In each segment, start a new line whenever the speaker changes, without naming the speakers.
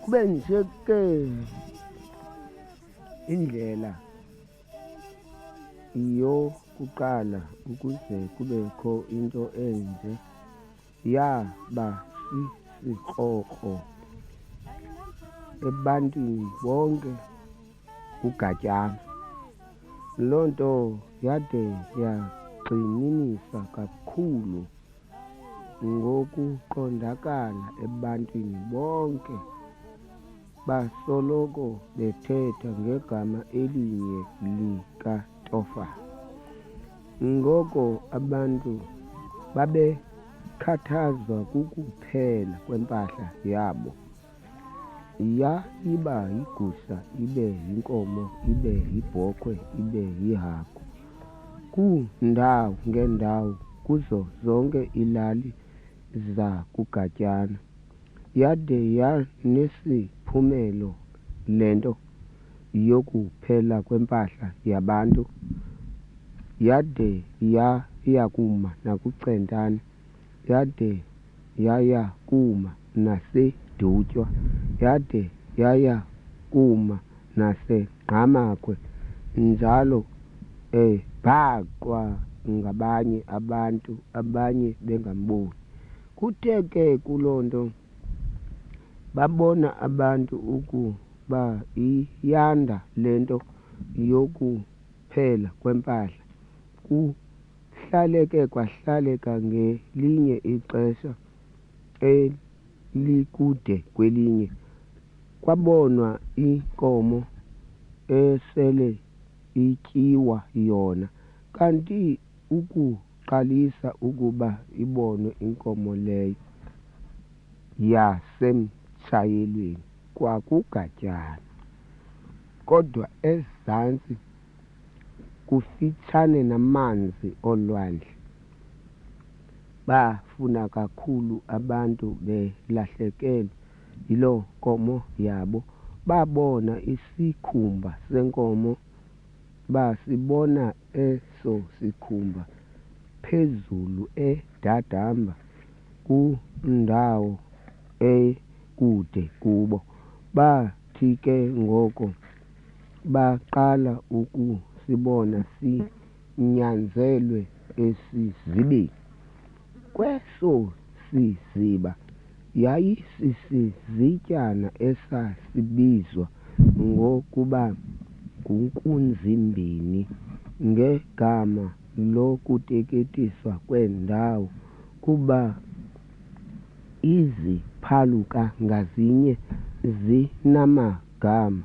kube nje ke indlela yokuqala ukuze kubekho into enje yaba sisikrokro ebantwini bonke kukaTofana. Loo nto yade yagxininisa kakhulu ngokuqondakala ebantwini bonke, basoloko bethetha ngegama elinye likaTofana. Ngoko abantu babekhathazwa kukuphela kwempahla yabo, iba yigusha, ibe yinkomo, ibe yibhokhwe, ibe yihagu, kuundawo ngeendawo kuzo zonke iilali zakukaTofana. Yade yanesiphumelo le nto yokuphela kwempahla yabantu, yade yaya kuma nakuCentane, yade yaya kuma naseDutywa, yade yaya kuma naseNgqamakwe, njalo bhaqwa ngabanye abantu, abanye bengamboni. Kuthe ke kuloo nto babona abantu ukuba iyanda le nto yokuphela kwempahla, kwahlaleka ngelinye ixesha elikude kwelinye, kwabonwa inkomo esele ityiwa yona, kanti ukuqalisa ukuba ibonwe inkomo leyo yasemtshayelweni kwakukaTofana, kodwa ezantsi kufitshane namanzi olwandle. Bafuna kakhulu abantu belahlekelwe yiloo nkomo yabo, babona isikhumba senkomo, basibona eso sikhumba phezulu edadamba kundawo ekude kubo. Bathi ke ngoko baqala ukusibona sinyanzelwe esizibeni. Kweso siziba yayisisizityana esasibizwa ngokuba nguNkunzimbini, ngegama lokuteketiswa kwendawo, kuba iziphaluka ngazinye zinamagama.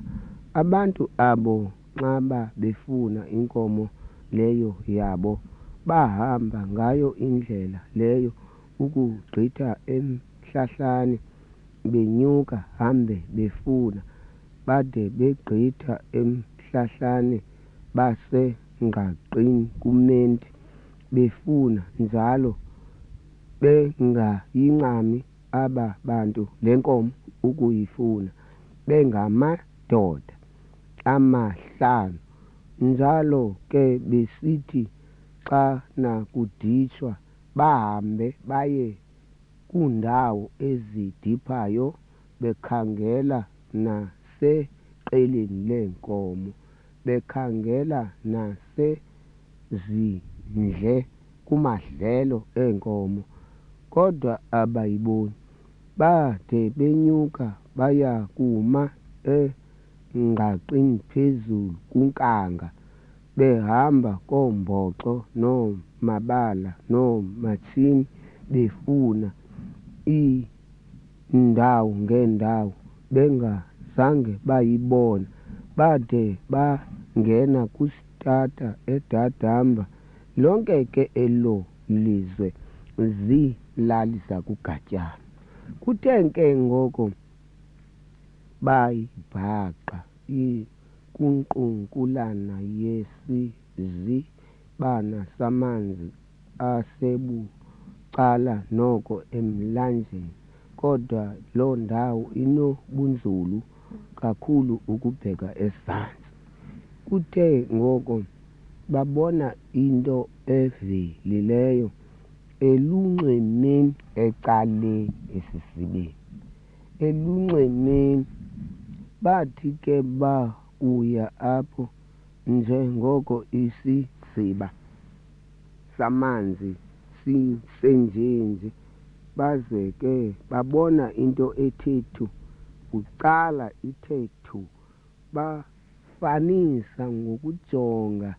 Abantu abo xa befuna inkomo leyo yabo, bahamba ngayo indlela leyo ukugqitha emhlahlane, benyuka hambe befuna, bade begqitha emhlahlane basengqaqeni kuMenti, befuna njalo bengayincami aba bantu le nkomo ukuyifuna, bengamadoda amahlanu. Njalo ke besithi xa nakuditshwa bahambe baye kuundawo ezidiphayo bekhangela naseqeleni leenkomo, bekhangela nasezindle kumadlelo eenkomo, kodwa abayiboni. Bade benyuka baya kuma engqaqeni phezulu kunkanga, behamba koomboxo noomabala noomatshini befuna iindawo ngeendawo, bengazange bayibona, bade bangena kusitata edadamba. Lonke ke elo lizwe ziilali zakukaTofana. Kuthe ke ngoko bayibhaqa kunqunqulana yesizibana samanzi asebucala noko emlanjeni, kodwa loo ndawo inobunzulu kakhulu ukubheka ezantsi. Kuthe ngoko babona into evelileyo elunxwemeni ecaleni esisibeni. elunxwemeni. Bathi ke bakuya apho njengoko isiziba samanzi sisenjenje, baze ke babona into ethe thu, bucala ithe thu. Bafanisa ngokujonga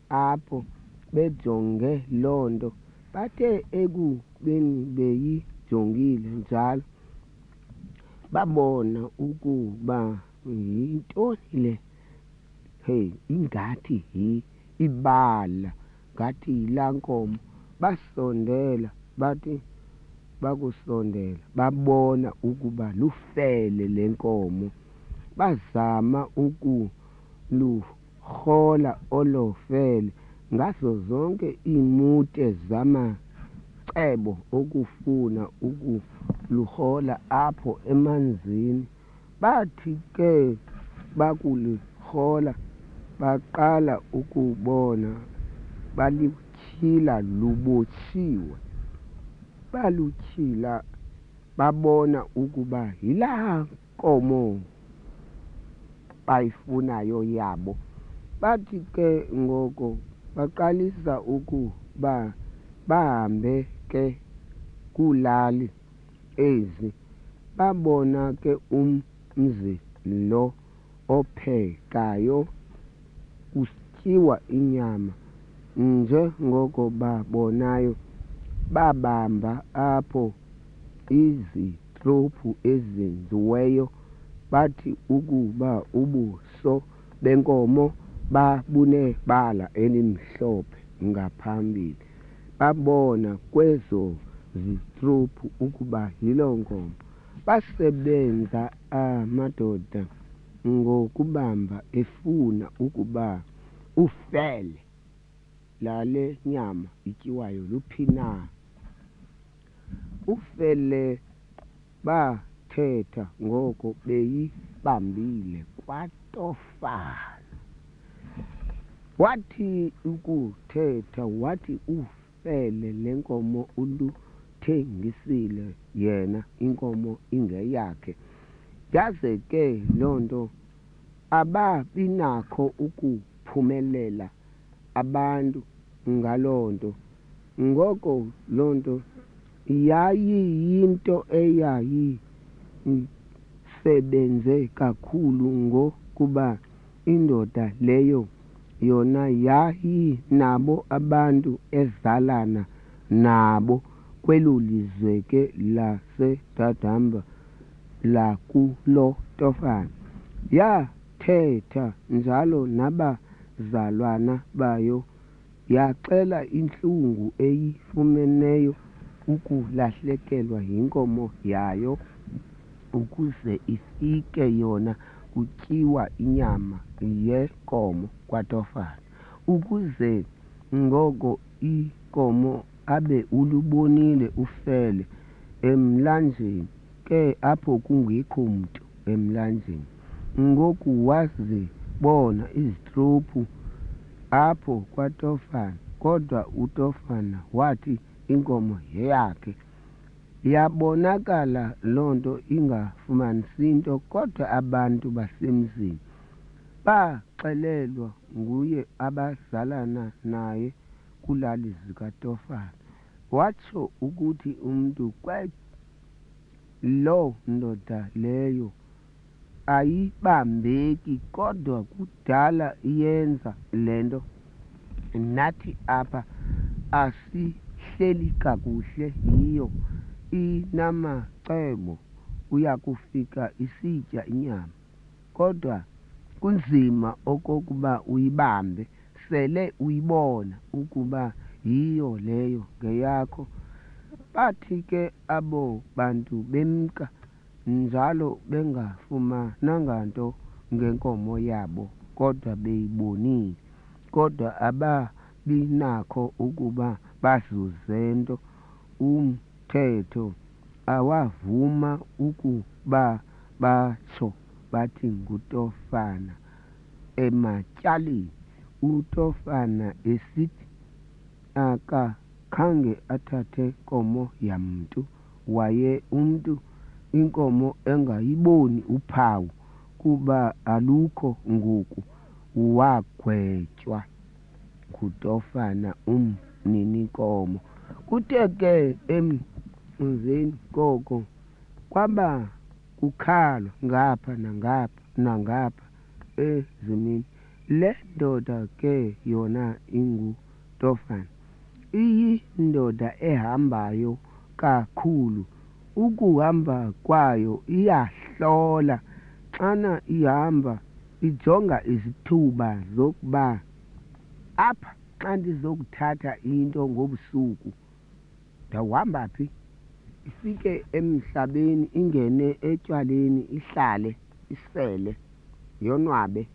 apho, bejonge loo nto. Bathe ekubeni beyijongile njalo, babona ukuba yintoni le, ingathi ibala, ngathi yilaa nkomo. Basondela, bathi bakusondela babona ukuba lufele le nkomo. Bazama ukulurhola olo fele ngazo zonke iimute zamacebo okufuna ukulurhola apho emanzini. Bathi ke bakulurhola baqala ukubona balutyhila lubotshiwe. Balutyhila babona ukuba yilaa nkomo bayifunayo yabo. Bathi ke ngoko baqalisa ukuba bahambe ke kulali ezi, babona ke umzi lo ophekayo kusityiwa inyama. Njengoko babonayo, babamba apho izitrophu ezenziweyo. Bathi ukuba ubuso benkomo babunebala elimhlophe ngaphambili. Babona kwezo zitrophu ukuba yiloo nkomo. Basebenza amadoda ngokubamba efuna ukuba ufele lale nyama ityiwayo luphi na. Ufele bathetha ngoko beyibambile kwaTofana. Wathi ukuthetha, wathi ufele le nkomo uluthengisile yena, inkomo ingeyakhe. Yaze ke loo nto ababinakho ukuphumelela abantu ngaloo nto. Ngoko loo nto yayiyinto eyayisebenze kakhulu, ngokuba indoda leyo yona yayinabo abantu ezalana nabo kwelo lizwe ke laseDadamba lakuloTofana. Yathetha njalo nabazalwana bayo, yaxela intlungu eyifumeneyo ukulahlekelwa yinkomo yayo, ukuze ifike yona kutyiwa inyama yenkomo kwaTofana. Ukuze ngoko inkomo abe ulubonile ufele emlanjeni ke apho kungekho mntu emlanjeni. Ngoku wazibona izitrophu apho kwaTofana, kodwa uTofana wathi inkomo yeyakhe. Yabonakala loo nto ingafumanisi nto, kodwa abantu basemzini baxelelwa nguye abazalana naye kulali zikaTofana. Watsho ukuthi umntu loo ndoda leyo ayibambeki, kodwa kudala iyenza le nto. Nathi apha asihleli kakuhle yiyo, inamacebo, uya kufika isitya inyama, kodwa kunzima okokuba uyibambe sele uyibona ukuba yiyo leyo ngeyakho. Bathi ke abo bantu bemka njalo bengafumananga nto ngenkomo yabo, kodwa beyibonile, kodwa ababinakho ukuba bazuze nto. Umthetho awavuma ukuba batsho bathi nguTofana ematyaleni. uTofana esithi akakhange athathe nkomo yamntu, waye umntu inkomo engayiboni uphawu kuba alukho ngoku wagwetywa kuTofana umnininkomo. Kuthe ke emzini koko kwaba kukhalwa ngapha nangapha ezimini. Le ndoda ke yona inguTofana iyindoda ehambayo kakhulu. Ukuhamba kwayo iyahlola, xana ihamba ijonga izithuba zokuba apha xa ndizokuthatha into ngobusuku ndawuhamba phi. Ifike emhlabeni ingene etywaleni ihlale isele yonwabe,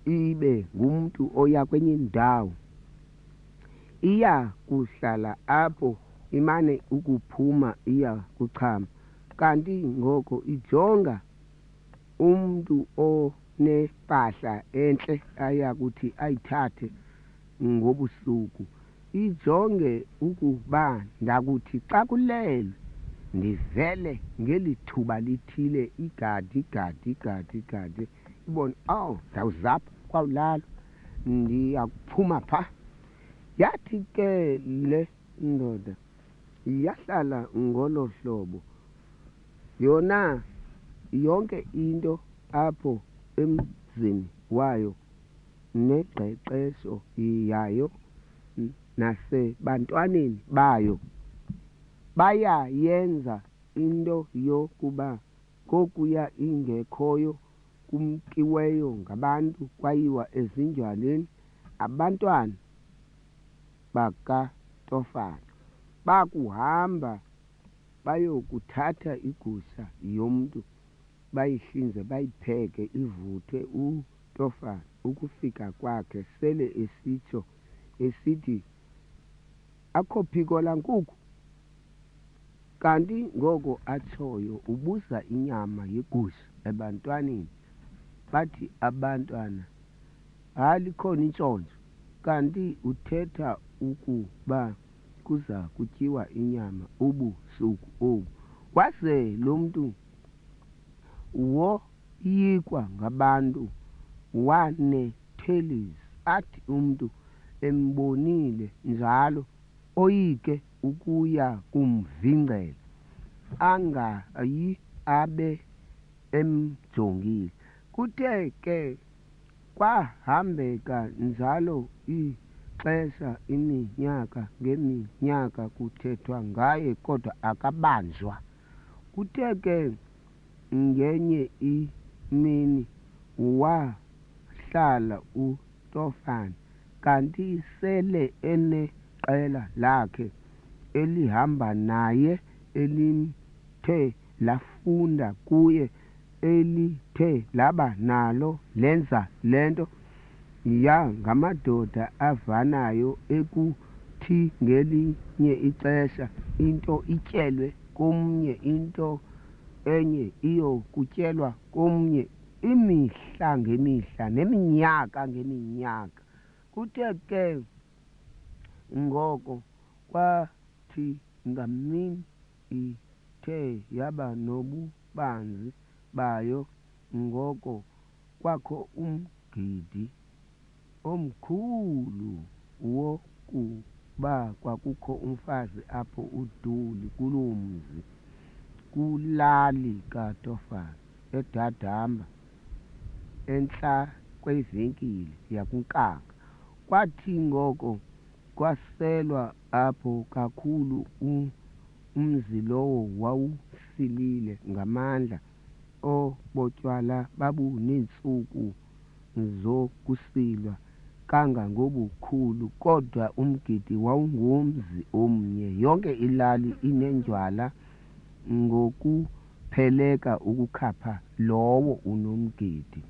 ibe ngumntu oya kwenye indawo. Iya kuhlala apho imane ukuphuma iya kuchama, kanti ngoko ijonga umntu onempahla entle aya kuthi ayithathe ngobusuku. Ijonge ukuba ndakuthi xa kulelwe ndivele ngeli thuba lithile igadi. Ibone ndawuzapha kwawulalwa ndiyakuphuma phaa. Yathi ke le ndoda yahlala ngolo hlobo, yona yonke into apho emzini wayo neqeqesho yayo nasebantwaneni bayo bayayenza into yokuba kokuya ingekhoyo kumkiweyo ngabantu kwayiwa ezinjwaneni, abantwana bakaTofana bakuhamba bayokuthatha igusha yomntu bayihlinze bayipheke ivuthwe. uTofana ukufika kwakhe sele esitsho esithi akho phiko lankukhu, kanti ngoko atshoyo ubuza inyama yegusha ebantwaneni. Bathi abantwana likhona intshontsho, kanti uthetha ukuba kuza kutyiwa inyama ubusuku obu. Waze lo mntu woyikwa ngabantu wanethelisa, athi umntu embonile njalo oyike ukuya kumvingcela angayi abe emjongile. Kuthe ke kwahambeka njalo ixesha, iminyaka ngeminyaka kuthethwa ngaye kodwa akabanjwa. Kuthe ke ngenye imini wahlala uTofana, kanti sele eneqela lakhe elihamba naye elithe lafunda kuye, elithe laba nalo lenza lento ngamadoda avanayo, ekuthi ngelinye ixesha into ityelwe komnye, into enye iyokutyelwa komnye, imihla ngemihla neminyaka ngeminyaka. Kuthe ke ngoko kwathi ngamini ithe yaba nobubanzi bayo, ngoko kwakho umgidi omkhulu wokuba kwakukho umfazi apho uduli kuloo mzi, kulali kaTofana eDadamba entla kwevenkile yakuNkanga. Kwathi ngoko kwaselwa apho kakhulu, umzi lowo wawusilile ngamandla, obotywala babuneentsuku zokusilwa kangangobukhulu, kodwa umgidi wawungumzi omnye, yonke ilali inenjwala ngokupheleka ukukhapha lowo unomgidi.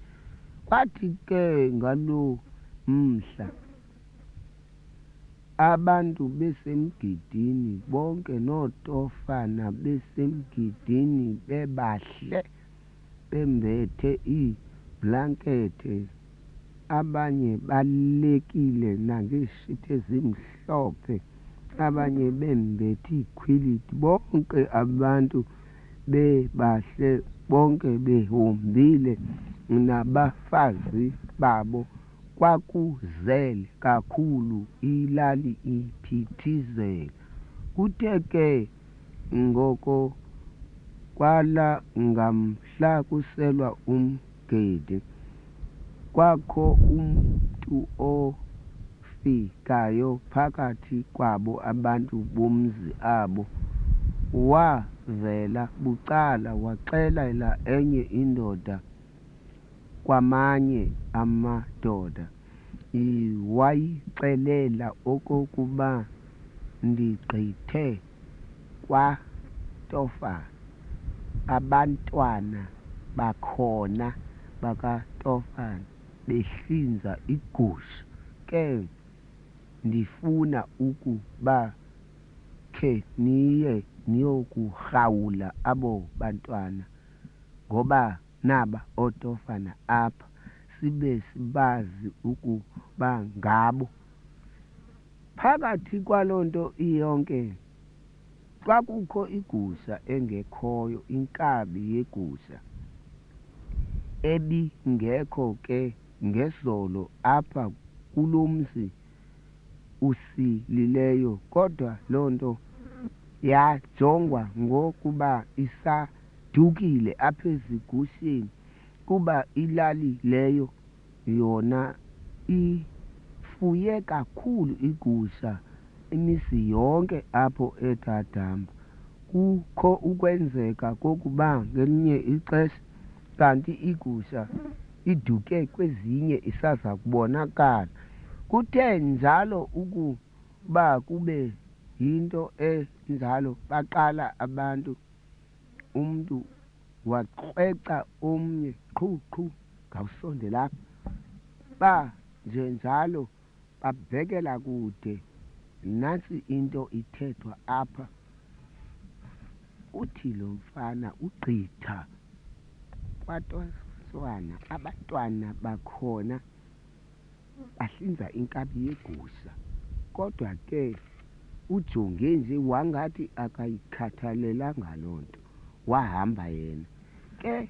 Kwathi ke ngaloo mhla abantu besemgidini bonke, noTofana besemgidini bebahle bembethe iiblankethe, abanye balekile nangeeshiti ezimhlophe, abanye bembethe iikhwiliti, bonke abantu bebahle bonke behombile nabafazi babo. Kwakuzele kakhulu, ilali iphithizela. Kuthe ke ngoko kwala ngamhla kuselwa umgidi, kwakho umntu ofikayo phakathi kwabo abantu bomzi abo. Wavela bucala waxelela enye indoda kwamanye amadoda, wayixelela okokuba ndigqithe kwaTofana, abantwana bakhona bakaTofana behlinza igusha. Ke ndifuna ukuba khe niye niyokurhawula abo bantwana, ngoba naba oTofana apha, sibe sibazi ukuba ngabo. Phakathi kwaloo nto iyonke kwakukho igusha engekhoyo, inkabi yegusha ebingekho ke ngezolo apha kulo mzi usilileyo. Kodwa loo nto yajongwa ngokuba isadukile apha ezigusheni, kuba ilali leyo yona ifuye kakhulu igusha imizi yonke apho eDadamba. Kukho ukwenzeka kokuba ngelinye ixesha kanti igusha iduke kwezinye isaza kubonakala. Kuthe njalo ukuba kube yinto enjalo, baqala abantu, umntu waqweca omnye, qhu ngawusondela apha, ba njenjalo babhekela kude. Nantsi into ithethwa apha, uthi lo mfana ugqitha kwaTofana, abantwana bakhona bahlinza inkabi yegusha. Kodwa ke ujonge nje wangathi akayikhathalelanga loo nto, wahamba yena. Ke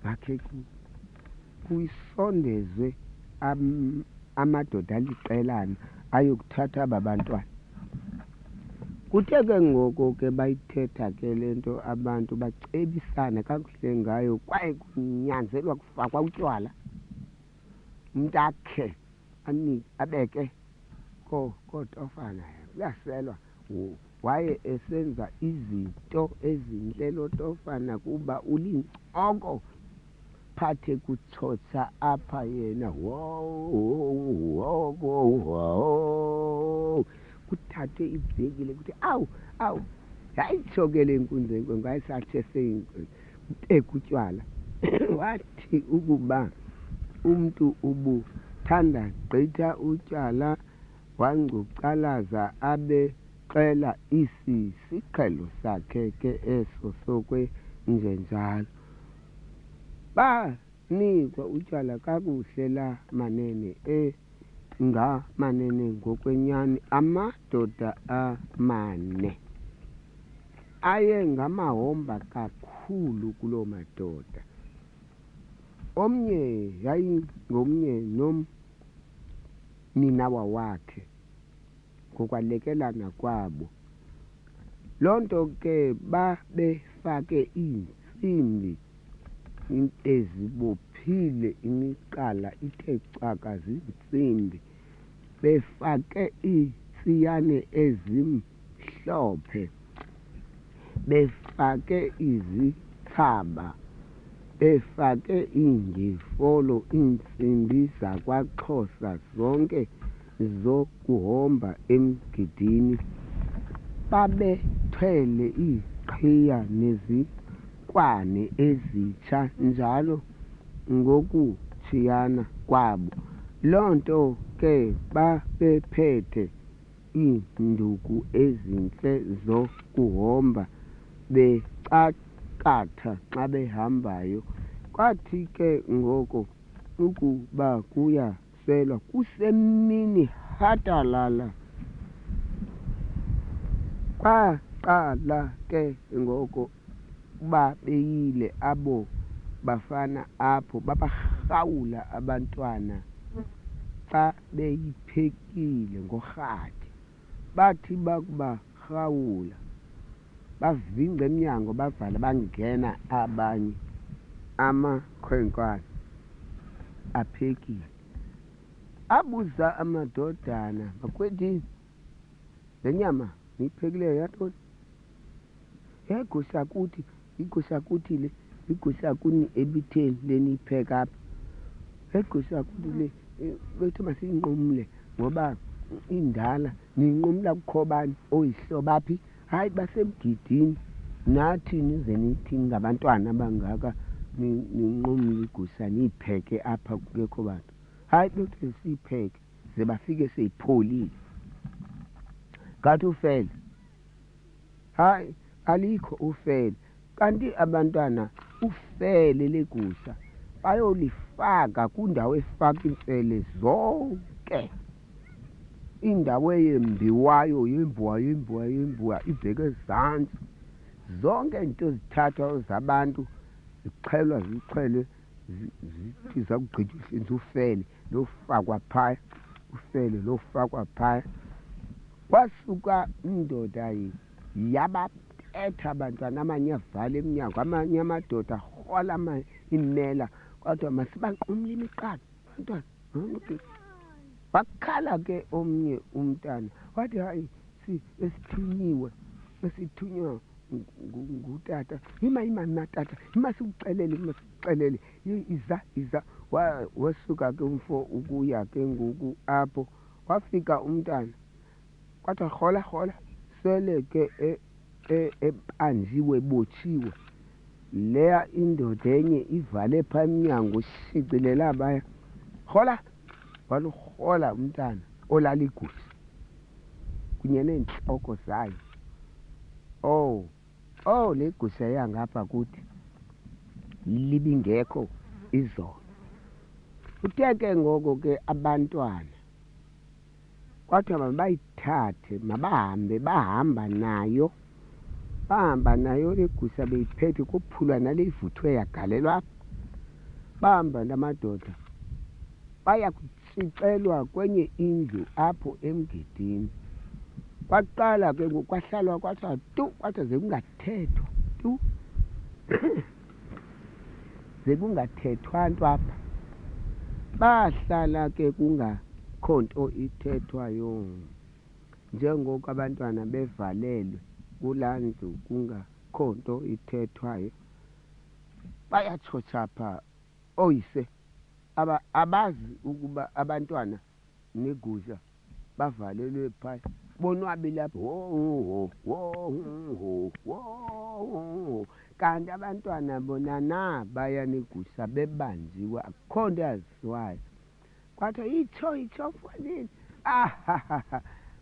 bakhe kuyisondezwe amadoda aliqelana ayokuthatha aba bantwana. Kuthe ke ngoko ke bayithetha ke le nto, abantu bacebisana kakuhle ngayo, kwaye kunyanzelwa kufakwa utywala, umntu akhe abeke koTofana, kuyaselwa. Waye esenza izinto ezintle lo Tofana kuba ulincoko, phathe kutshotsha apha yena, kuthathe ibhekile kuthi awu yayitsho ke le nkunzi enkwenkwe, wayesathi ekutywala wathi ukuba umntu ubuthanda gqitha utywala, wangcucalaza abexela isiqhelo sakhe ke eso sokwenjenjalo. Banikwa utywala kakuhle la manene ngamanene ngokwenyani, amadoda amane. Aye ngamahomba kakhulu kuloo madoda. Omnye yayingomnye nomninawa wakhe ngokwalekelana kwabo. Loo nto ke babefake iintsimbi ezibophile imigqala ithe cwaka zintsimbi, befake iitsiyane ezimhlophe, befake izithaba, befake iingifolo, iintsimbi zakwaXhosa zonke zokuhomba emgidini. Babethwele iiqhiya nezikwane ezitsha njalo ngokutshiyana kwabo. Loo nto ke babephethe iinduku ezintle zokuhomba, becakatha xa behambayo. Kwathi ke ngoko ukuba kuyaselwa, kusemini hadalala, kwaqala ke ngoko babeyile abo bafana apho babarhawula abantwana xa beyiphekile ngorhadi. Bathi bakubarhawula bavingca emnyango bavala bangena abanye amakhwenkwana aphekile. Abuza amadodana, bakwethini, le nyama niyiphekileyo yantoni? Igusha kuthi, igusha kuthi le, igusha kuni ebitheni le niyipheka apha. Igusha kuthi le bethu masiyinqumle ngoba indala. Niyinqumla kukho bani? Oyihlobo aphi? Hayi basemgidini. Nathi nize nithi ngabantwana abangaka ninqumle igusha niyipheke apha kungekho bantu. Hayi bethu siyipheke ze bafike seyipholile. Kanti ufele? Hayi alikho ufele. Kanti abantwana ufele legusha bayolifaka kwindawo efaka imfele zonke. Indawo eyembiwayo yembiwa ibheke ezantsi. Zonke into zithathwa zabantu zixhelwa zixhelwe zithi zakugqitha uhlinza ufele lofakwa phaya. Ufele lofakwa phaya. Kwasuka indoda yabatetha abantwana, amanye avala emnyango, amanye amadoda arhola imela. Kodwa masibanqumle imiqala abantwana. Wakhala ke omnye umntana wathi hayi esithunywa ngutata. Ima natata, ima sikuxelele, iza. Wasuka ke umfo ukuya ke ngoku apho. Wafika umntana kwathi rhola sele ke epanjiwe botshiwe. Leya indoda enye ivale phaa emnyango ishicilela abaya. Rhola walurhola umntana olala igusha kunye neentloko zayo. Le gusha yangapha kuthi libingekho izolo. Uthe ke ngoko ke abantwana kwathiwa mabayithathe bahamba nayo. Bahamba nayo le gusha beyiphethe kuphulwa nale ivuthwe yagalelwa apha. Bahamba namadoda baya kutshicelwa kwenye indlu apho emgidini. Kwaqala ke kwahlalwa kwathiwa kwathiwa ze kungathethwa ze kungathethwa nto apha. Bahlala ke kungakho nto ithethwayo njengoko abantwana bevalelwe kulaa ndlu kungakho nto ithethwayo. Bayatshotsha pha oyise abazi ukuba abantwana negusha bavalelwe phaya. Bonwabile apha kanti abantwana bona baya negusha bebanjiwe akukho nto yaziwayo. Kwathiwa itsho mfanini.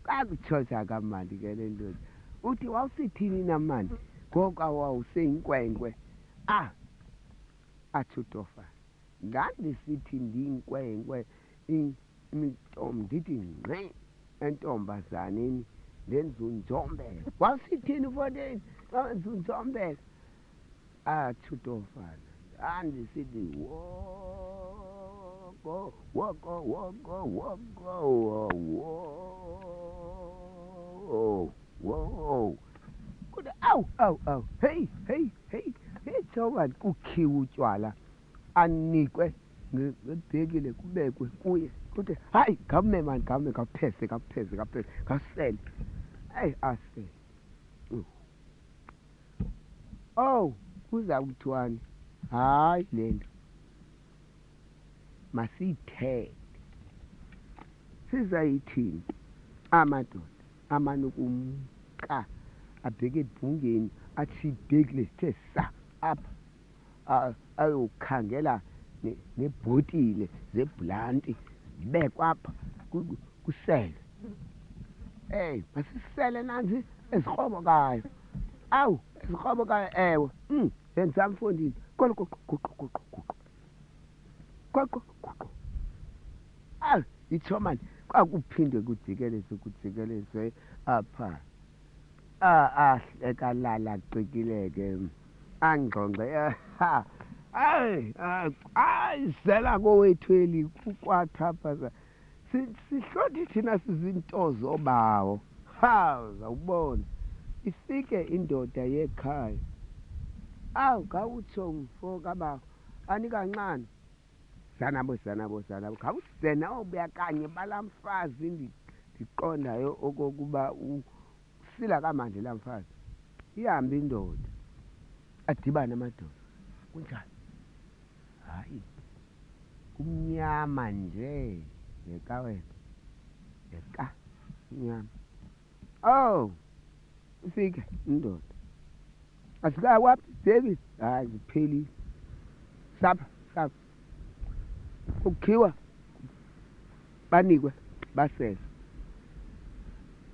Kakutshotsha kamandi ke le ndoda. Uthi wawusithini na mani ngoku wawuseyinkwenkwe? Atsho uTofana, ndandisithi ndiyinkwenkwe ndithi ngqi entombazaneni ndenza unjombela. Wawusithini mfondini? Wenza unjombela. Atsho uTofana, ndandisithi kuthi awu hey Thobani, kukhiwe utywala anikwe ngebhekile kubekwe kuye. Kuthi hayi ngame mani ngame kapheze ngasele. Asele. Kuza kuthiwani? Hayi le nto masiyithethe. Sizayithini? Amadoda amanokumka abheke ebhungeni athi ibhekile sithe sa apha ayokhangela nebhotile zebhlanti zibekwa apha kusele. Masisele nanzi ezikrobokayo. Ezikrobokayo ewe. Yenza mfondini. Itsho mani kwakuphinde kujikelezwe apha. Ahleka lala qikile ke angxongxe hayi zela kowethweli kukwatapha sihlothi thina sizintozo bawo uzawubona ifike indoda yekhaya awu ngawutsho mfo kabawo anikancane zanabo khawusena obuya kanye balamfazi ndiqondayo okokuba usila kamandi la mfazi ihambe indoda adibane amadoda kunjani hayi kumnyama nje wena mnyama oh ufike indoda asikawaphi David hayi ziphelile sapha ukhiwa banikwe basele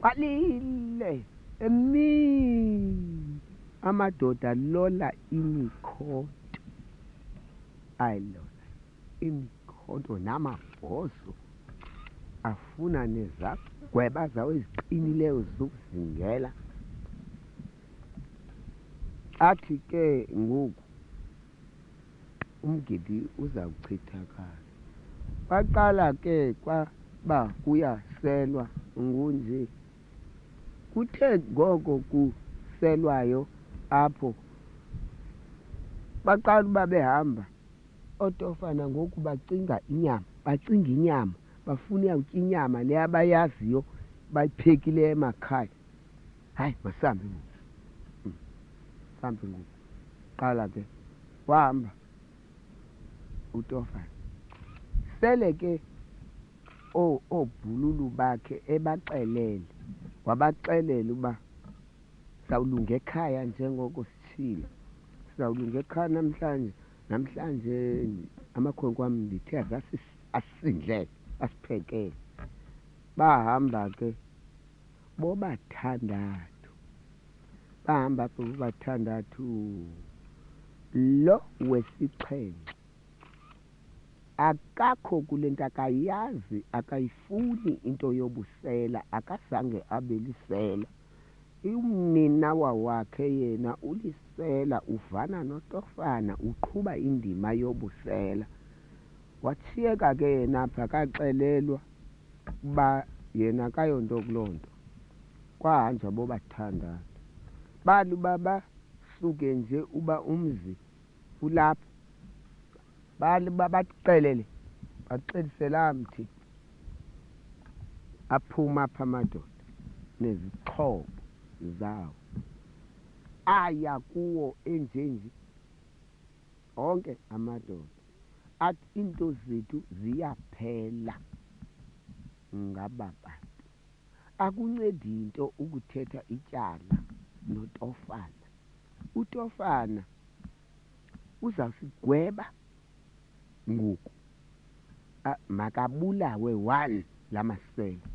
balile emini amadoda lola imikhoto ayilola imikhoto namabhoso afuna nezagweba zawo eziqinileyo zokuzingela athi ke ngoku umgidi uza kuchithakala baqala ke kwaba kuyaselwa ngunje kuthe ngoko kuselwayo apho baqala uba behamba oTofana ngoku bacinga inyama bafuna utya inyama le abayaziyo bayiphekileyo emakhaya hayi masambe ngoku qala ke wahamba uTofana sele ke oobhululu bakhe ebaxelele wabaxelela uba sawulunga ekhaya njengoko sithile sizawulunga ekhaya namhlanje amakhwenkwe wam ndithe asindlele asiphekele bahamba ke bobathandathu bahamba apho bobathandathu lo wesixhenxe akakho kule nto akayazi akayifuni into yobusela akazange abelisela umninawa wakhe yena ulisela uvana noTofana uqhuba indima yobusela wathiyeka ke yena apha akaxelelwa uba yena kayonto kuloo nto kwahanjwa bobathandathu bali uba basuke nje uba umzi ulapha bali uba baxelele baxelisela mthi aphuma apha amadoda nezixhobo zawo aya kuwo enjenje onke amadoda athi into zethu ziyaphela ngaba bantu akuncedi into ukuthetha ityala noTofana uTofana uzawusigweba ngoku makabulawe one lamasela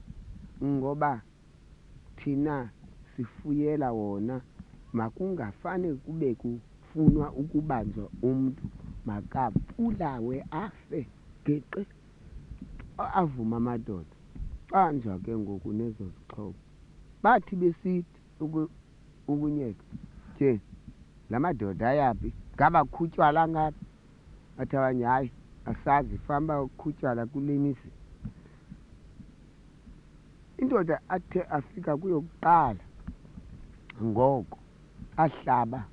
ngoba thina sifuyela wona makungafane kube kufunwa ukubanjwa umntu makabulawe afe geqe avuma amadoda banjwa ke ngoku nezo zixhobo bathi besithi ukunyeka nje la madoda ayaphi ngabaqhutywa ngapha athi abanye hayi asazi famba uqhutywa kule mizi indoda athe afika kuyo kuqala ngoko ahlaba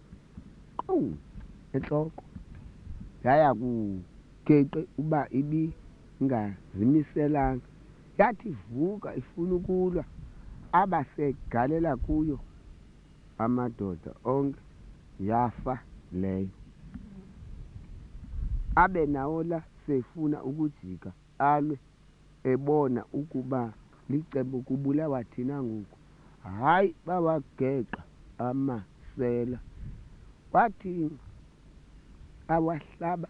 entloko yaya kugeqe uba ibingazimiselanga yathi vuka ifuna ukulwa abasegalela kuyo amadoda onke yafa leyo abe nawo la sefuna ukujika alwe ebona ukuba licebo kubulawa thina ngoku hayi bawageqa amasela wathi awahlaba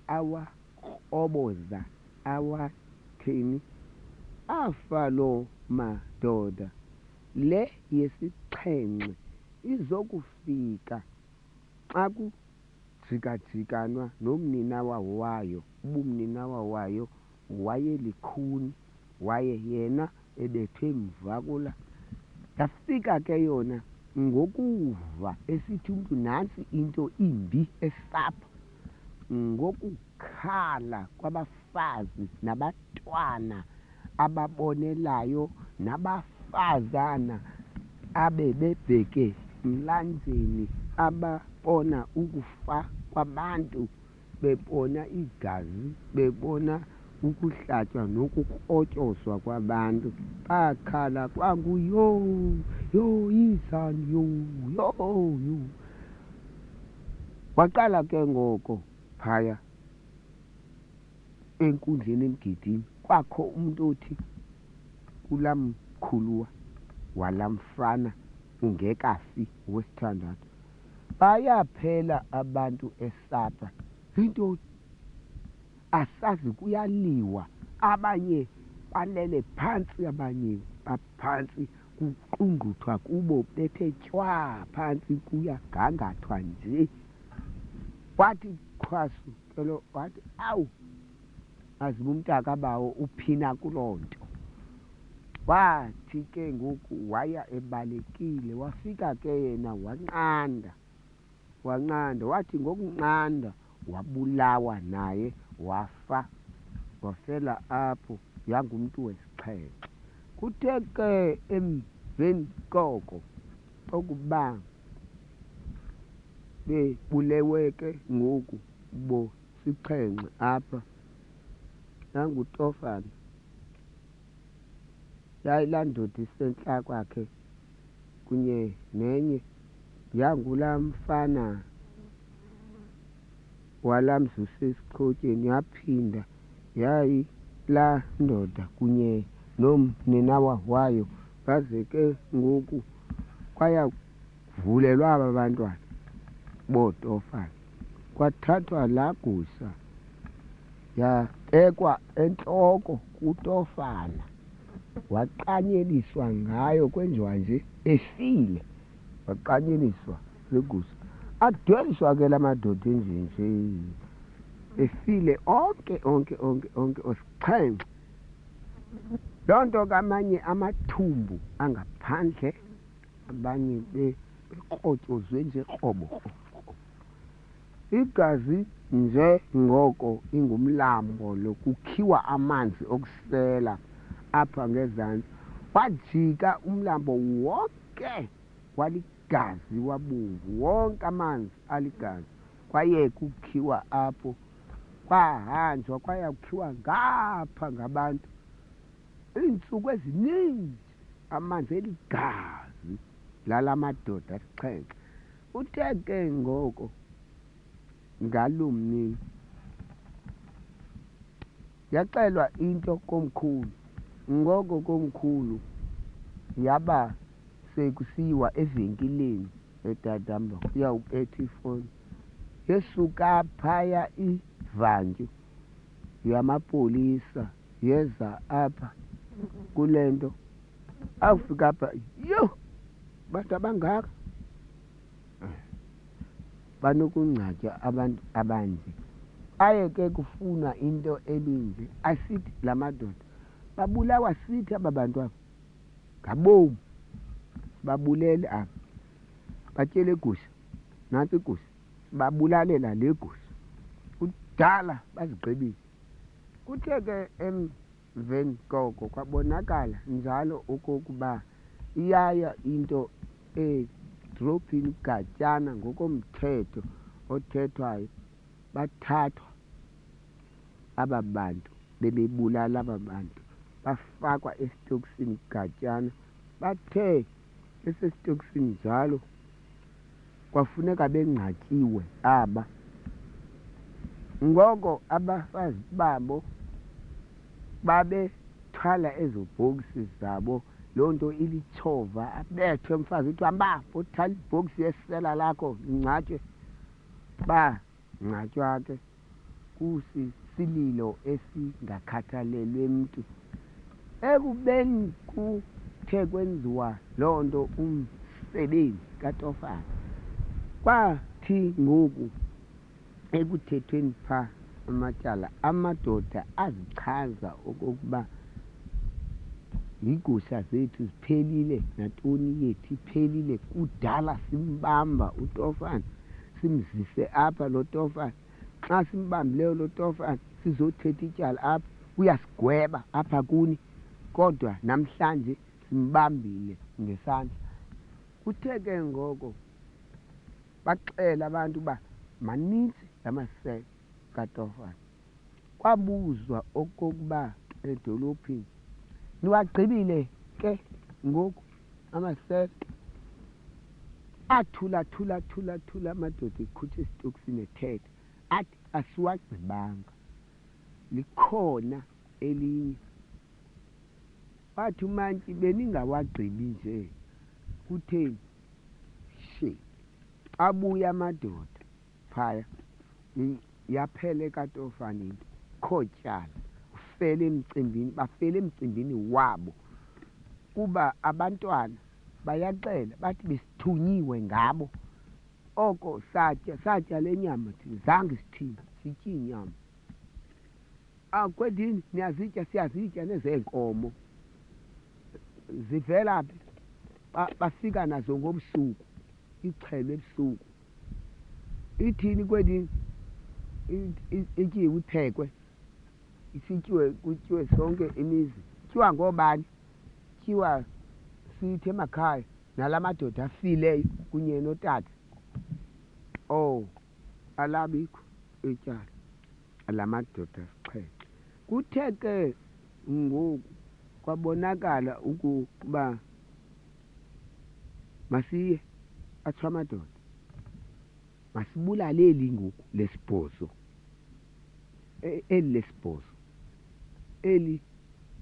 awakroboza awathini afa loo madoda le yesixhenxe izokufika xa kujikajikanwa nomninawa wayo ubumninawa wayo wayelikhuni waye yena ebethwe mvakula yafika ke yona ngokuva esithi umuntu nansi into imbi esapha, ngokukhala kwabafazi nabantwana ababonelayo nabafazana abebebheke mlanjeni ababona ukufa kwabantu, bebona igazi, bebona ukuhlatywa nokukrotyoswa kwabantu. Bakhala kwangu yo izani yo. Waqala ke ngoko phaya enkundleni emgidini kwakho umuntu othi kulaa mkhuluwa walaa mfana ungekafi wesithandathu, bayaphela abantu esapha. Into asazi kuyaliwa, abanye balele phantsi, abanye baphantsi, kuqunguthwa kubo bethe tywaa phantsi, kuyagangathwa nje. Wathi khwasu kelo, wathi awu, aziba umntakabawo uphina kuloo nto. Wathi ke ngoku waya ebalekile, wafika ke yena wanqanda, wathi ngokunqanda wabulawa naye wafa, wafela apho, yangumntu wesixhenxe. Kuthe ke emveni koko okuba bebulewe ke ngoku bosixhenxe apha, yanguTofana yayilaa ndoda isentla kwakhe kunye nenye yangulaa mfana walaa mzuzu esichotsheni, yaphinda yayilaa ndoda kunye nomninawa wayo, baze ke ngoku kwayavulelwa aba bantwana booTofana, kwathathwa laa gusa yabekwa entloko kuTofana, waqanyeliswa ngayo, kwenziwa nje efile, waqanyeliswa zegusa, adweliswa ke la madoda enjenje efile onke osixhenxe. Loo nto kamanye amathumbu angaphandle, abanye bekrotyozwe nje krobo, igazi nje ngoko ingumlambo lo, kukhiwa amanzi okusela apha ngezantsi, wajika umlambo wonke waligazi, wabomvu wonke amanzi aligazi, kwaye kukhiwa apho, kwahanjwa kwayakhiwa ngapha ngabantu iintsuku ezininzi, amanzi eligazi lala madoda asixhenxe. Uthe ke ngoko ngaloo mini yaxelwa into komkhulu, ngoko komkhulu yaba sekusiyiwa evenkileni etatamba uyawubetha ifoni, yesuka phaya ivantyu yamapolisa yeza apha kule nto. Awufika apha, yho, bantu abangaka banokungcwatywa abantu abanje. Aye ke kufuna into eninzi, asithi la madoda babulawa sithi aba bantu aba ngabomu, babulele apha, batyele igusha, nantsi igusha, babulalela le gusha, kudala bazigqibile. Kuthe ke emveni koko kwabonakala njalo okokuba iyaya into edrophini gatyana ngokomthetho othethwayo, bathathwa aba bantu bebebulala aba bantu, bafakwa esitokisini gatyana. Bathe esesitokisini njalo kwafuneka bengcatyiwe aba, ngoko abafazi babo babethwala ezo bhokisi zabo, loo nto ilitshova, abethwe umfazi uthi hamba bothwala ibhokisi yesela lakho ngcwatywe. Bangcwatywa ke kusisililo esingakhathalelwe mntu. Ekubeni kuthe kwenziwa loo nto umsebenzi kaTofana, kwathi ngoku ekuthethweni phaa amatyala, amadoda azichaza okokuba igusha zethu ziphelile, nantoni yethu iphelile. Kudala simbamba uTofana, simzise apha lo Tofana. Xa simbambileyo lo Tofana sizothetha ityala apha, uyasigweba apha kuni, kodwa namhlanje simbambile ngesandla. Kuthe ke ngoko baxela abantu uba manintsi amasela kaTofana. Kwabuzwa okokuba edolophini, niwagqibile ke ngoku amasela? Athula amadoda ekhutha esitokisini ethetha, athi asiwagqibanga, likhona elinye. Wathi uMantyi, beningawagqibi nje, kutheni? She, abuya amadoda phaya, yaphele kaTofana into, khotyala, ufele emcimbini, bafele emcimbini wabo. Kuba abantwana bayaxela, bathi besithunyiwe ngabo. Oko satya le nyama, thina zange sithini, sitye inyama. Kwedini niyazitya? Siyazitya nezeenkomo. Zivela phi? Bafika nazo ngobusuku, ixhelwe ebusuku. Ithini kwedini? Ityiwe, iphekwe, isityiwe, kutyiwe sonke imizi. Tyiwa ngoobani? Tyiwa sithi emakhaya, nala madoda afileyo kunye notata. Oh, alabikho ityala la madoda asixhenxe. Kuthe ke ngoku kwabonakala ukuba masiye, atsho amadoda, masibulaleli ngoku lesibhozo, eli lesibhozo eli.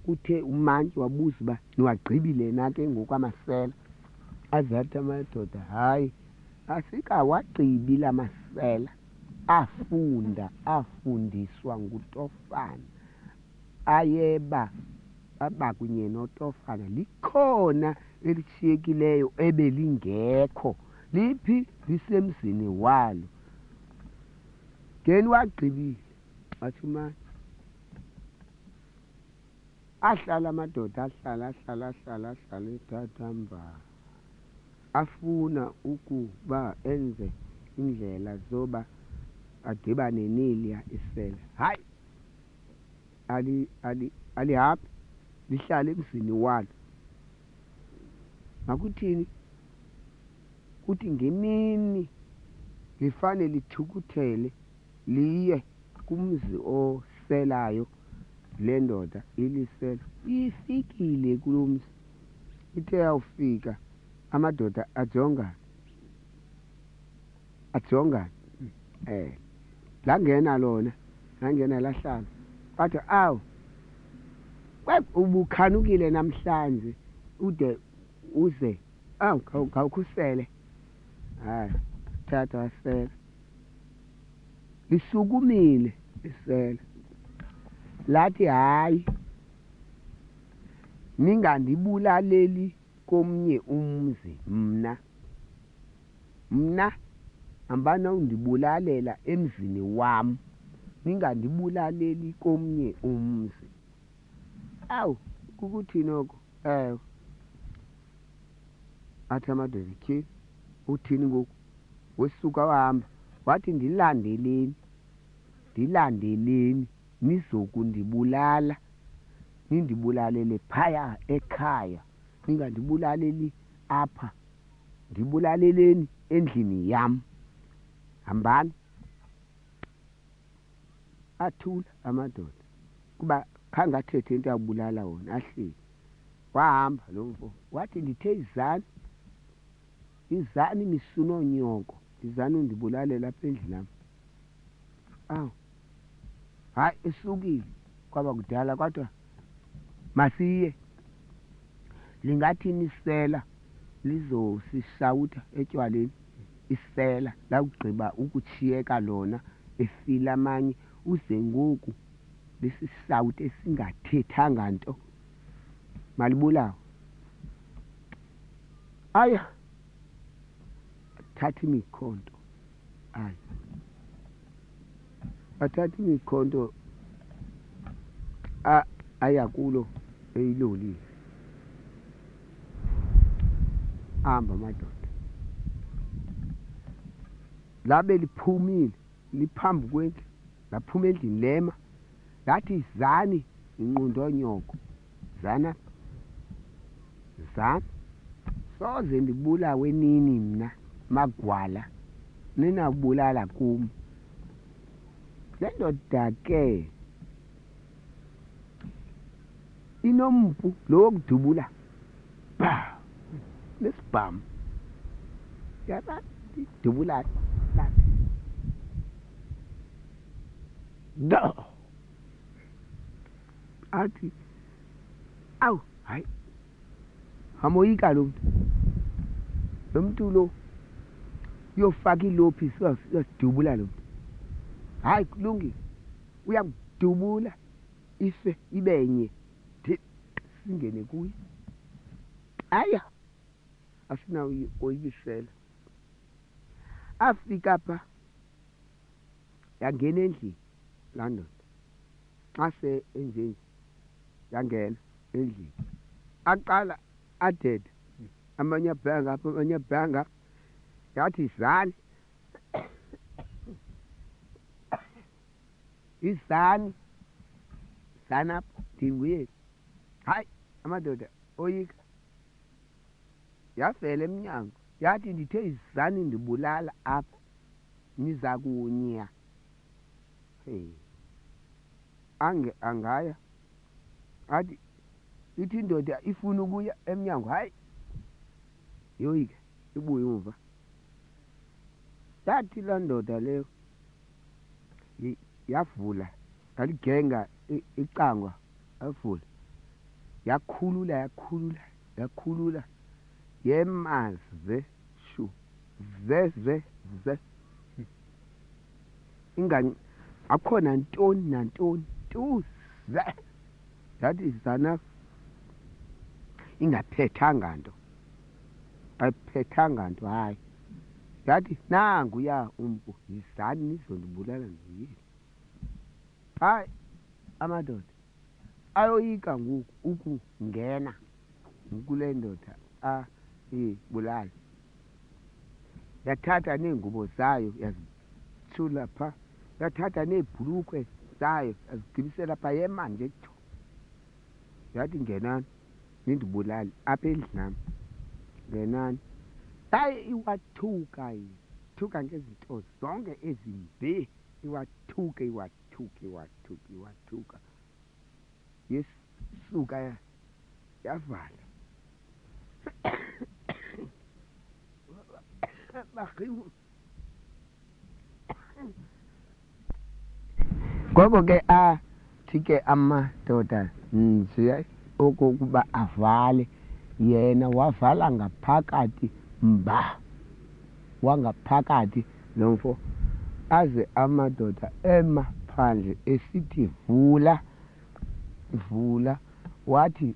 Kuthe uMantyi wabuza uba niwagqibile na ke ngoku amasela? Azathi amadoda, hayi, asikawagqibi la masela. Afundiswa nguTofana, ayeba aba kunye noTofana. Likhona elishiyekileyo ebelingekho. Liphi? Lisemzini walo. Ngeni wagqibile, wathi uMantyi. Ahlala amadoda, ahlala ethathamba, afuna ukuba enze indlela zoba adibane neliya isela. Hayi, alihambi, lihlala emzini walo. Makuthini? Kuthi ngemini lifane lithukuthele liye kumzi oselayo le ndoda ilisela. Ifikile kulo mzi, ithe yawufika amadoda ajongana. Langena lona, langena lahlala. Wathi, awu, ubukhanukile namhlanje ude uze, ngawukhusele. Hayi, thatha wasela. Lisukumile isela. Lathi, hayi, ningandibulaleli komnye umzi mna hambana undibulalela emzini wam, ningandibulaleli komnye umzi. Awu, kukuthini oko? Ewe. Athi amadoda, tyhini, uthini ngoku? Wesuka wahamba. Wathi, ndilandeleni nizokundibulala, nindibulalele phaya ekhaya, ningandibulaleli apha, ndibulaleleni endlini yam. Hambani. Athula amadoda kuba khange athethe into yabulala wona, ahleli. Wahamba lo mfo, wathi, ndithe izani misunonyoko, ndizani undibulalela apha endlini yam. Awu, hayi, esukile kwaba kudala, kodwa masiye, lingathini isela lizosisawutha etywaleni? Isela lawugqiba ukutshiyeka lona efile amanye, uze ngoku lisisawute esingathethanga nto, malibulawe. Aya, thatha imikhonto, athatha imikhonto aya kulo eyilolile. hamba madoda. Labe liphumile liphambi kwendlu, laphuma endlini lema lathi zani inqundonyoko zana zam soze ndibulawe nini mna magwala ninabulala kum. Le ndoda ke inompu lo wokudubula nesibhamu yaba idubula lakhe no athi awu hayi amoyika lo muntu lo uyofaka ilophi siyosidubula lo muntu. Hayi kulungile uyakudubula ife ibenye singene kuye. Aya asina uyibisela afika pha yangena endlini laa ndoda. Xa se enjenje yangena endlini aqala adede amanye abhanga apha amanye abhanga yathi zani izani zani apha ndinguye. Hayi amadoda oyika yavela emnyango yathi ndithe izani ndibulala apha niza kunya. Hey angaya athi ithi indoda ifuna ukuya emnyango. Hayi yoyike ibuye umva. Yathi laa ndoda leyo yavula yaligenga icangwa yavula yakhulula yemaze shu ze ingani akhona ntoni tu ze yathi zana ingaphethanga nto ayiphethanga nto. Hayi yathi nangu ya umpu yizani nizondibulala ndiyile. Hayi amadoda ayoyika ngoku ukungena kule ndoda ibulala. Yathatha neengubo zayo yazithula pha, yathatha neebhulukwe zayo yazigibisela pha yema nje tho. Yathi ngenani nindibulali apha endlinam ngenani. Hayi iwathuka ngezinto zonke ezimbi iwathuka yesuka yavala. Ngoko ke athi ke amadoda nje okokuba avale, yena wavala ngaphakathi wangaphakathi lo mfo, aze amadoda ema phandle esithi vula, wathi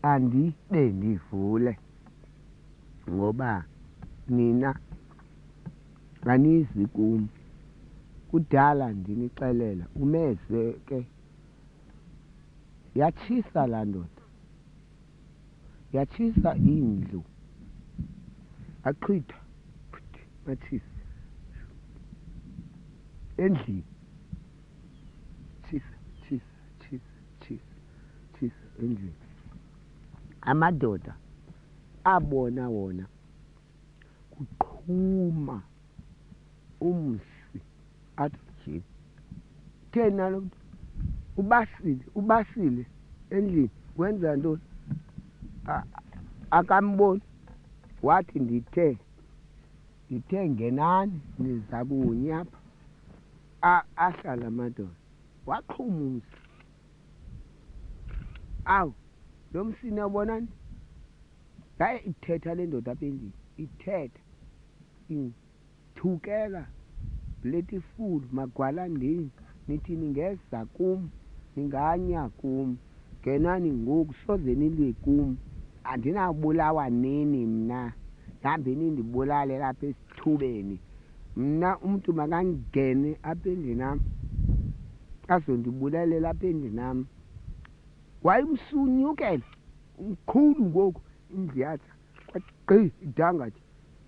andibe ndivule ngoba nina anizi kum, kudala ndinixelela umeze ke. Yatshisa laa ndoda, yatshisa indlu, achitha atshisa endlini, tshisa endlini. Amadoda abona wona kuqhuma umsi athi jini thena lo mntu ubasile endlini wenza ntoni? Akamboni. Wathi ndithe ngenani niza kunya pha. Ahlala amadoda waqhuma umsi. Awu lo msini awubonani? Hayi ithetha le ndoda apha endlini, ithetha ithukela beautiful magwala ndini, nithi ningeza kum ninganya kum, ngenani ngoku soze nilwe kum. Andinabulawa nini mna, hambe nindibulale lapha esithubeni. Mna umntu makangene apha endlinam azondibulalela apha endlinam. Wayemsunyukela mkhulu ngoku indlu yathi gqi idangathi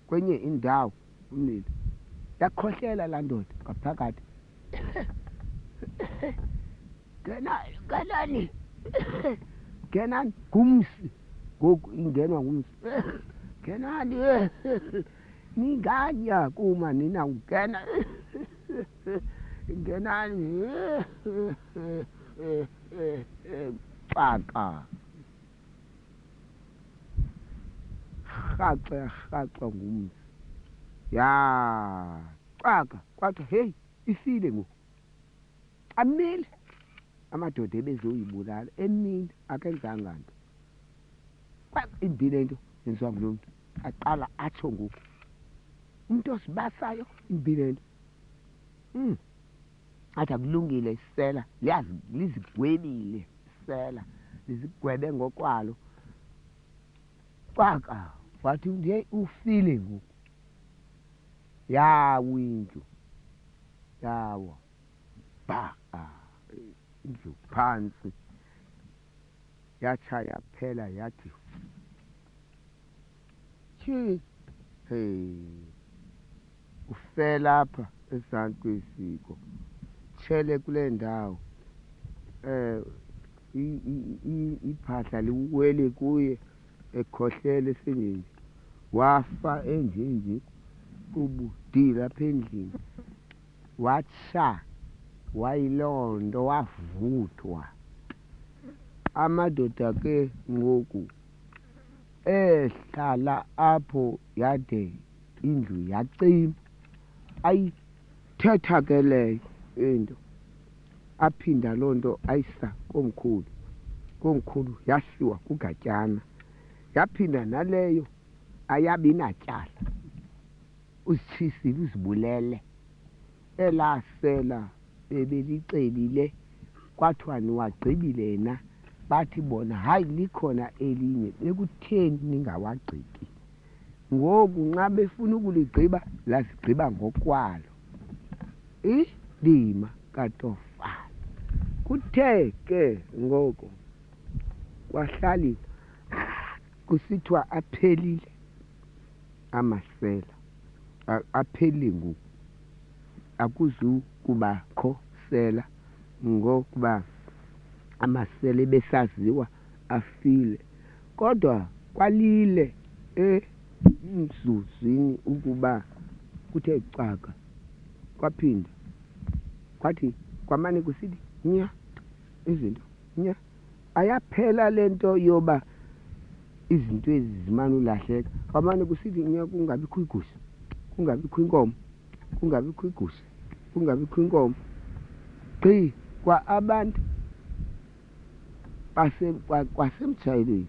kwenye indawo umlilo. Yakhohlela laa ndoda ngaphakathi. Ngenani ngenani ngumsi ngoku ingenwa ngumsi. Ngenani ninganya kuma nina ngena ngenani xaka rhaxa ngumsi. Ya xaka kwathiwa heyi ifile ngoku. Amile amadoda ebezoyibulala emile akenzanga nto. Imbi le nto yenziwa ngulo mntu aqala atsho ngoku umntu osibasayo imbi le nto. Athi akulungile isela lizigwebile isela lizigwebe ngokwalo. Xaka wathi nje ufile ngoku. Yawo indlu yawo bhaqa indlu phantsi yatsha yaphela yathi tshi ufela apha ezantsi kwesiko tshele kule ndawo iphahla liwele kuye ekhohlele esendlini wafa enjenje ubudile apha endlini watsha wayiloo nto wavuthwa. Amadoda ke ngoku ehlala apho yade indlu yacima. Ayithetha ke leyo into aphinda loo nto ayisa komkhulu yasiwa kugatyana. Yaphinda naleyo ayabi natyala uzitshisile uzibulele. Elaa sela bebelicebile kwathiwa niwagqibile na, bathi bona hayi likhona elinye. Bekutheni ningawagqibi? Ngoku nxa befuna ukuligqiba lazigqiba ngokwalo. Indima kaTofana. Kuthe ke ngoko kwahlaliwe kusithiwa aphelile amasela. Aphelile ngoku akuzukubakho sela ngokuba amasela ebesaziwa afile. Kodwa kwalile emzuzwini ukuba kuthe caka kwaphinda kwathi kwamane kusithi nya izinto nya. Ayaphela le nto yoba izinto ezi zimane ulahleka. Kwamane kusithi nya kungabikho igusha, kungabikho inkomo, kungabikho igusha, kungabikho inkomo. Gqi kwa abantu kwasemtshayelweni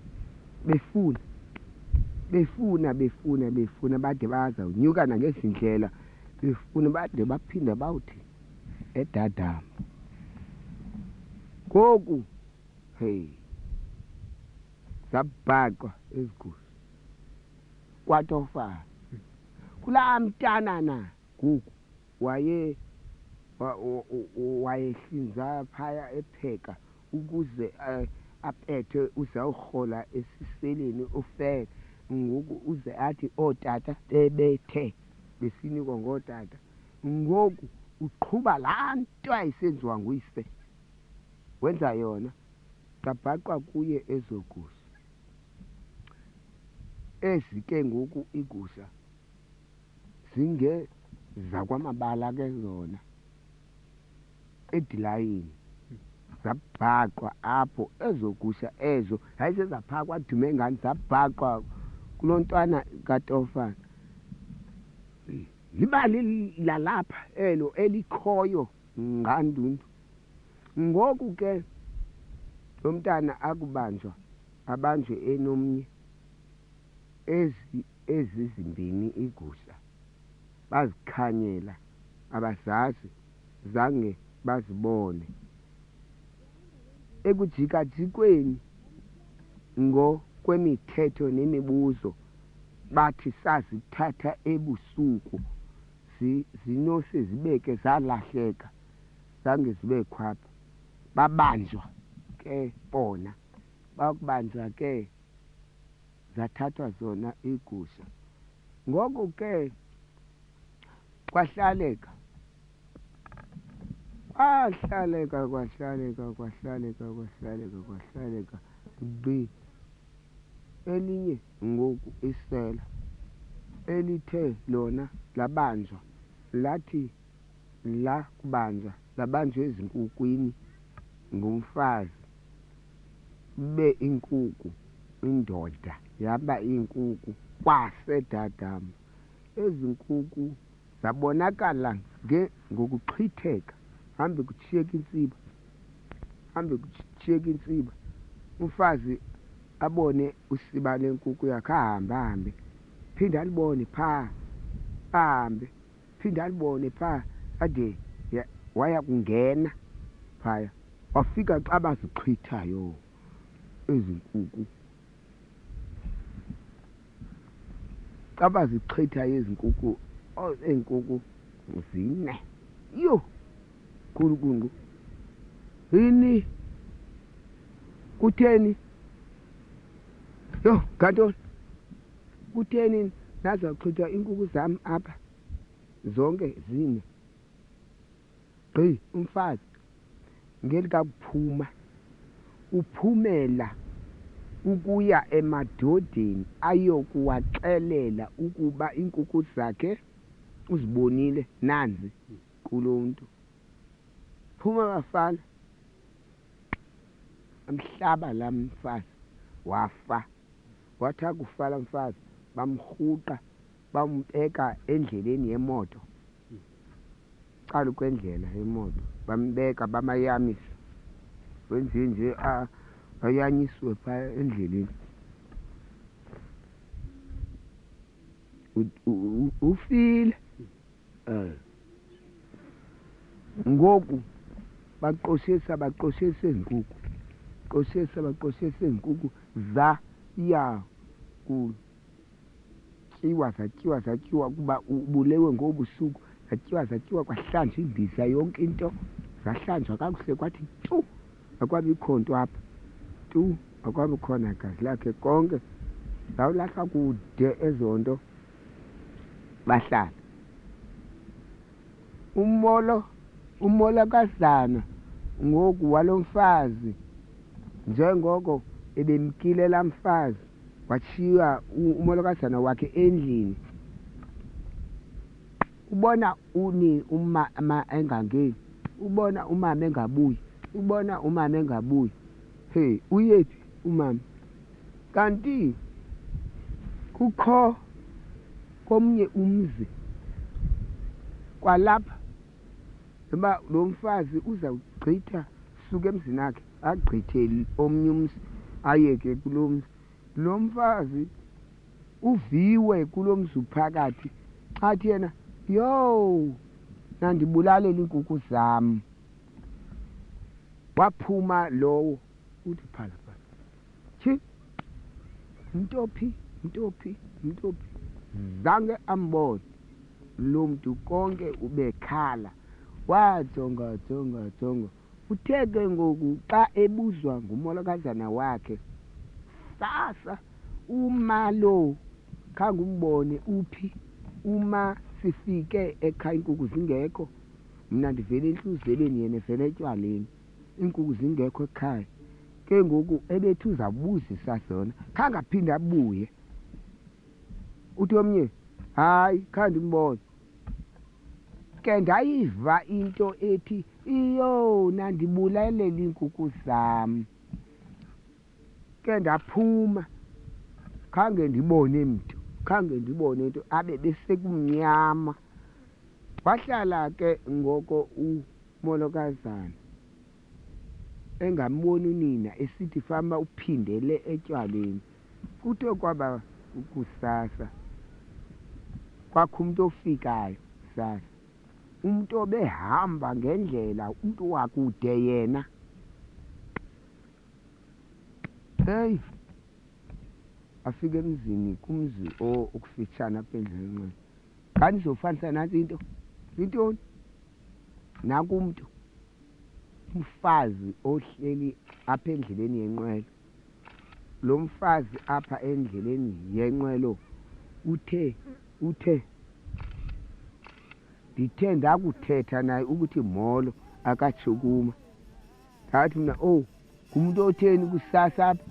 befuna bade bazawunyuka nangezi ndlela befuna bade baphinda bawuthi edadam. Ngoku zabhaqwa ezigusha kwaTofana. Kulaa mntanana ngoku wayehlinza phaya epheka ukuze apethe uzawurhola esiseleni ufele. Ngoku uze athi ootata bebethe besinikwa ngootata. Ngoku uqhuba laa nto ayisenziwa nguyise wenza yona. Zabhaqwa kuye ezo gusha. Ezi ke ngoku igusha zingezakwamabala ke zona edilayini. Zabhaqwa apho ezo gusha ezo yayisezaphakwa dume ngani. Zabhaqwa kuloo ntwana kaTofana. Libali lalapha elo elikhoyo ngandundu. Ngoku ke lo mntana akubanjwa abanjwe enomnye. Ezi zimbini igusha bazikhanyela abazazi zange bazibone. Ekujikajikweni ngokwemithetho nemibuzo bathi sazithatha ebusuku zinose zibeke zalahleka zange zibe khwapha. Babanjwa ke bona. Bakubanjwa ke zathathwa zona iigusha. Ngoku ke kwahlaleka gqi elinye ngoku isela elithe lona labanjwa lathi labanjwa ezinkukwini ngumfazi, be inkukhu indoda yaba inkukhu kwasedadama. Ezi nkukhu zabonakala ngokuxhitheka, hambe kushiyeka intsiba, umfazi abone usiba lenkukhu yakhe ahambe phinde alibone phaa, ahambe phinde alibone phaa, ade waya kungena phaya, wafika xa bazixhithayo ezi nkukhu. Xa bazixhithayo ezi nkukhu, eenkukhu zine. Yho, khulukungu, yini kutheni? Yho, ngantoni kutheni nazawuchitha iinkukhu zam apha zonke zine? Gqi umfazi ngelikakuphuma uphumela ukuya emadodeni ayokuwaxelela ukuba iinkukhu zakhe uzibonile nanzi kulo mntu. Phuma bafana, amhlaba laa mfazi wafa. Wathi akufa laa mfazi bamrhuqa bambeka endleleni yemoto, cala kwendlela yemoto, bambeka bamayamisa, wenje nje ayanyiswe phaa endleleni. Ufile. Ngoku baqoshesa iinkukhu, baqoshesa iinkukhu zaya zatyiwa kuba ubulewe ngobusuku, zatyiwa kwahlanjwa imbiza, yonke into zahlanjwa kakuhle, kwathi tu akwabikho nto apha, tu akwabikho nagazi lakhe, konke zawulahla kude ezo nto bahlala. Umolokazana ngoku walo mfazi, njengoko ebemkile laa mfazi, watshiya umolokazana wakhe endlini. Ubona uma engangeni, ubona umama engabuyi, hey, uyephi umama? Kanti kukho komnye umzi kwalapha, ngoba lo mfazi uzawugqitha suka emzini wakhe agqithe omnye umzi ayeke kulo mzi. Lo mfazi uviwe kulo mzi uphakathi, athi yena, yho, nandibulalela iinkukhu zam. Waphuma lowo, uthi phala, tshi, mntophi, zange ambone lo mntu, konke ubekhala, wajonga. Uthe ke ngoku xa ebuzwa ngumolokazana wakhe, sasa uma lo khange umbone uphi, uma sifike ekhaya iinkukhu zingekho, mna ndivele entluziyeleni yena evele etywaleni, iinkukhu zingekho ekhaya. Ke ngoku ebethi uzawubuzisa zona, khange aphinde abuye. Uthi omnye, hayi, khange ndimbone. Ke ndayiva into ethi, iyo, nandibulalela iinkukhu zam. Ke ndaphuma, khange ndibone mntu, nto, abe besekumnyama. Wahlala ke ngoko umolokazana engamboni unina, esithi fanuba uphindele etywaleni. Kuthe kwaba kusasa, kwakho umntu ofikayo sasa, umntu obehamba ngendlela, umntu wakude yena. Heyi, afika emzini, kumzi okufitshane apha endleleni enqeni. Kandizofanisa nantsi into, yintoni? Nakumntu, umfazi ohleli apha endleleni yenqwelo. lo mfazi apha endleleni yenqwelo uthe ndithe ndakuthetha naye ukuthi molo akatshukuma. Ndathi mna ngumuntu otheni kusasa apha,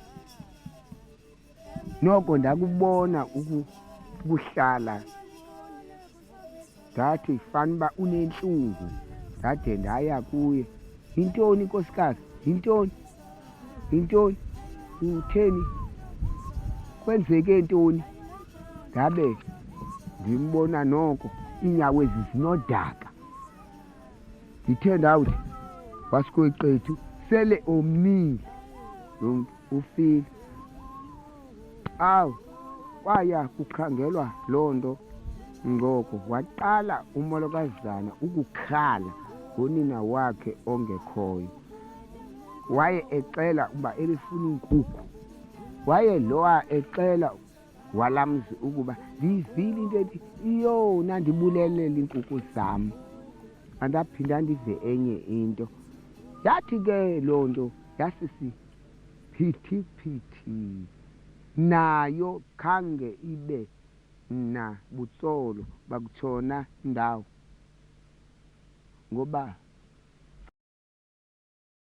noko ndakubona ukuhlala. Ndathi fanuba unentlungu, ndade ndaya kuye. Yintoni nkosikazi? Yintoni? Utheni? Kwenzeke ntoni? Ndabe ndimbona noko iinyawo ezi zinodaka. Ndithe ndawuthi wasikwexethu sele omnile lo mntu ufile. Kwaya kukhangelwa loo nto ngoko waqala umolokazana ukukhala ngonina wakhe ongekhoyo. Waye exela uba elifuna inkukhu. Waye lowa exela walamzi ukuba ndiyivile into ethi iyona ndibulelela iinkukhu zam. Andaphinda ndive enye into. Yathi ke loo nto yasisiphithiphithi nayo khange ibe na butsolo bakutshona ndawo, ngoba